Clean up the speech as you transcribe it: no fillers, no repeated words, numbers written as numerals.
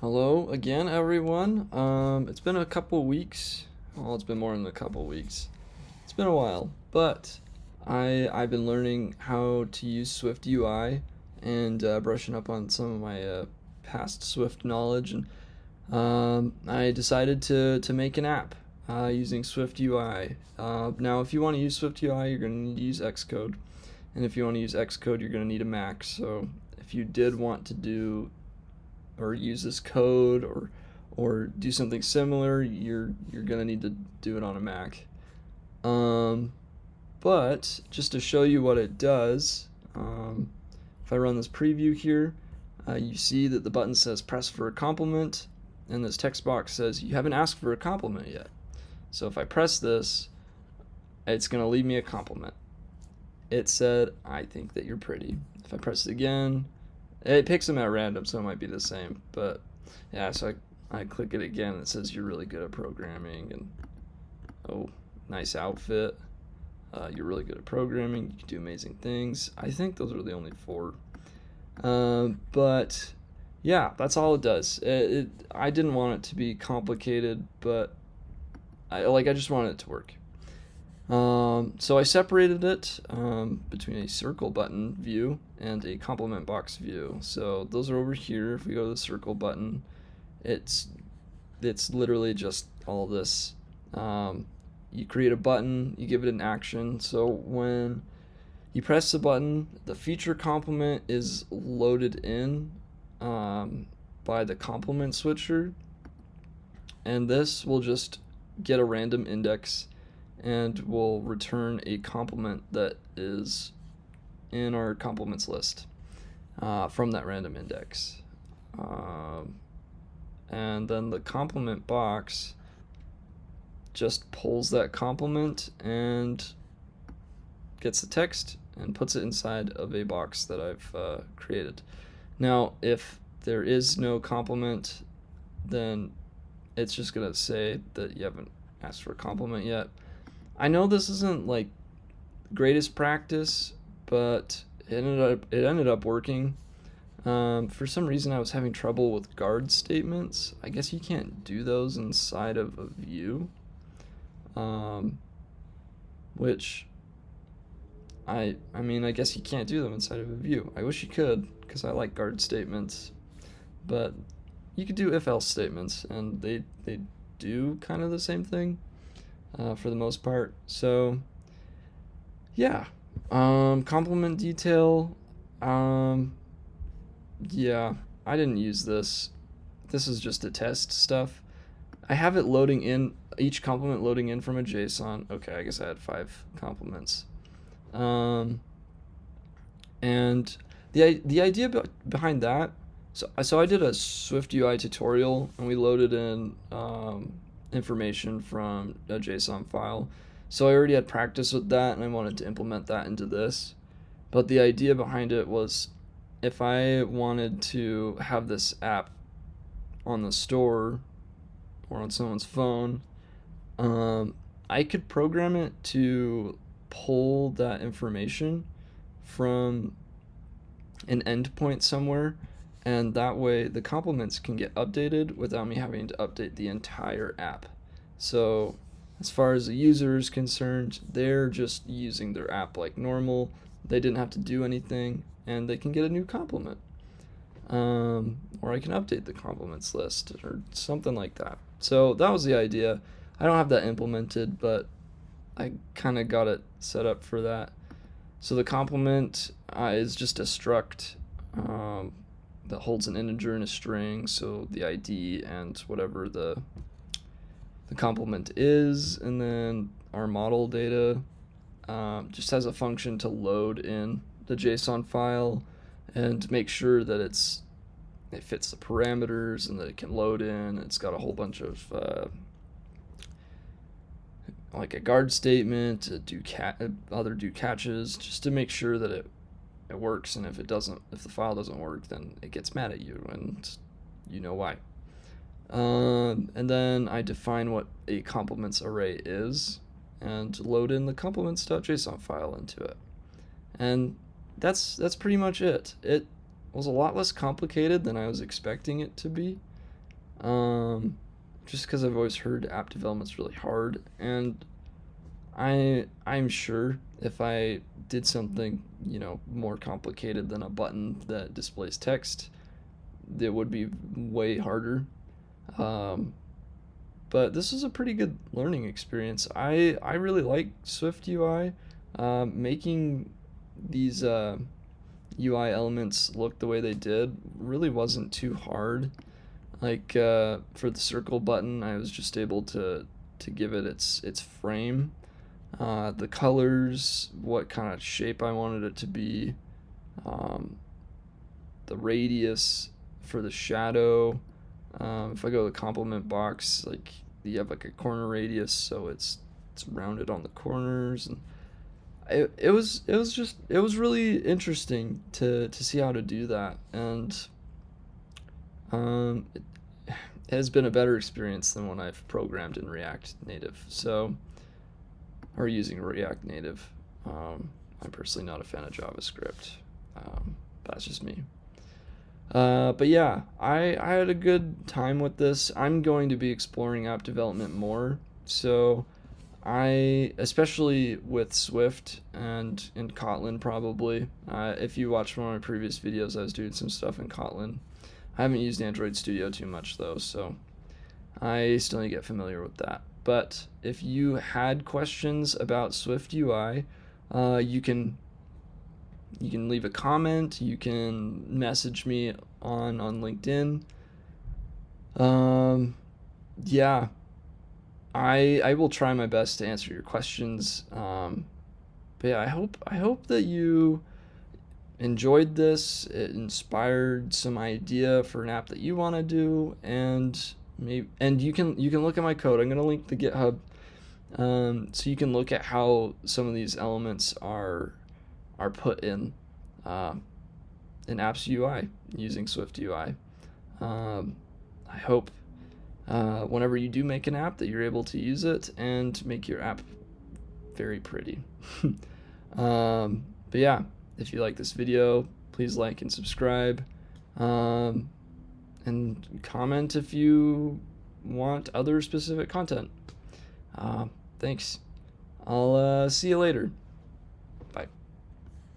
Hello again, everyone. It's been a couple weeks. Well, it's been more than a couple weeks. It's been a while, but I've been learning how to use SwiftUI and brushing up on some of my past Swift knowledge, and I decided to make an app using SwiftUI. Now, if you want to use SwiftUI, you're going to need to use Xcode, and if you want to use Xcode, you're going to need a Mac. So, if you did want to do or use this code or do something similar, you're gonna need to do it on a Mac. Um, but just to show you what it does, if I run this preview here, you see that the button says press for a compliment, and this text box says you haven't asked for a compliment yet. So if I press this, it's gonna leave me a compliment. It said, "I think that you're pretty." If I press it again, it picks them at random, so it might be the same. But yeah, so I click it again, and it says you're really good at programming, and oh, nice outfit. You're really good at programming. You can do amazing things. I think those are the only four. But yeah, that's all it does. I didn't want it to be complicated, but I just wanted it to work. So I separated it between a circle button view and a complement box view. So those are over here. If we go to the circle button, it's literally just all this. You create a button, you give it an action. So when you press the button, the feature complement is loaded in by the complement switcher, and this will just get a random index and will return a complement that is in our complements list from that random index. And then the complement box just pulls that complement and gets the text and puts it inside of a box that I've created. Now, if there is no complement, then it's just going to say that you haven't asked for a compliment yet. I know this isn't like greatest practice, but it ended up working. For some reason, I was having trouble with guard statements. I guess you can't do those inside of a view, which I mean, I guess you can't do them inside of a view. I wish you could, because I like guard statements, but you could do if-else statements, and they do kind of the same thing. For the most part. So yeah, complement detail. Yeah, I didn't use this. This is just to test stuff. I have it loading in, each complement loading in from a JSON. Okay, I guess I had 5 complements. And the idea behind that, so I did a SwiftUI tutorial, and we loaded in information from a JSON file. So I already had practice with that, and I wanted to implement that into this. But the idea behind it was, if I wanted to have this app on the store or on someone's phone, I could program it to pull that information from an endpoint somewhere, and that way the complements can get updated without me having to update the entire app. So as far as the user is concerned, they're just using their app like normal. They didn't have to do anything, and they can get a new complement. Or I can update the complements list or something like that. So that was the idea. I don't have that implemented, but I kind of got it set up for that. So the complement is just a struct that holds an integer and a string, so the ID and whatever the complement is, and then our model data just has a function to load in the JSON file and make sure that it fits the parameters and that it can load in. It's got a whole bunch of like a guard statement, other do catches, just to make sure that it works. And if the file doesn't work, then it gets mad at you, and you know why. And then I define what a complements array is and load in the complements.json file into it. And that's pretty much it. It was a lot less complicated than I was expecting it to be. just because I've always heard app development's really hard, and I'm sure if I did something, more complicated than a button that displays text, it would be way harder. Um, but this was a pretty good learning experience. I really like Swift UI. Making these UI elements look the way they did really wasn't too hard. Like for the circle button, I was just able to give it its frame, the colors, what kind of shape I wanted it to be, um, the radius for the shadow. If I go to the complement box, like you have like a corner radius, so it's rounded on the corners, and it was really interesting to see how to do that, and it has been a better experience than when I've programmed in React Native. So, or using React Native. I'm personally not a fan of JavaScript. That's just me. But yeah, I had a good time with this. I'm going to be exploring app development more. So especially with Swift and in Kotlin probably. If you watched one of my previous videos, I was doing some stuff in Kotlin. I haven't used Android Studio too much though, so I still need to get familiar with that. But if you had questions about Swift UI, you can leave a comment. You can message me on LinkedIn. Yeah, I will try my best to answer your questions. But yeah, I hope that you enjoyed this. It inspired some idea for an app that you want to do, and you can look at my code. I'm gonna link the GitHub, so you can look at how some of these elements are put uh, in apps UI using Swift UI. I hope whenever you do make an app that you're able to use it and make your app very pretty. But yeah, if you like this video, please like and subscribe, and comment if you want other specific content. Thanks. I'll see you later.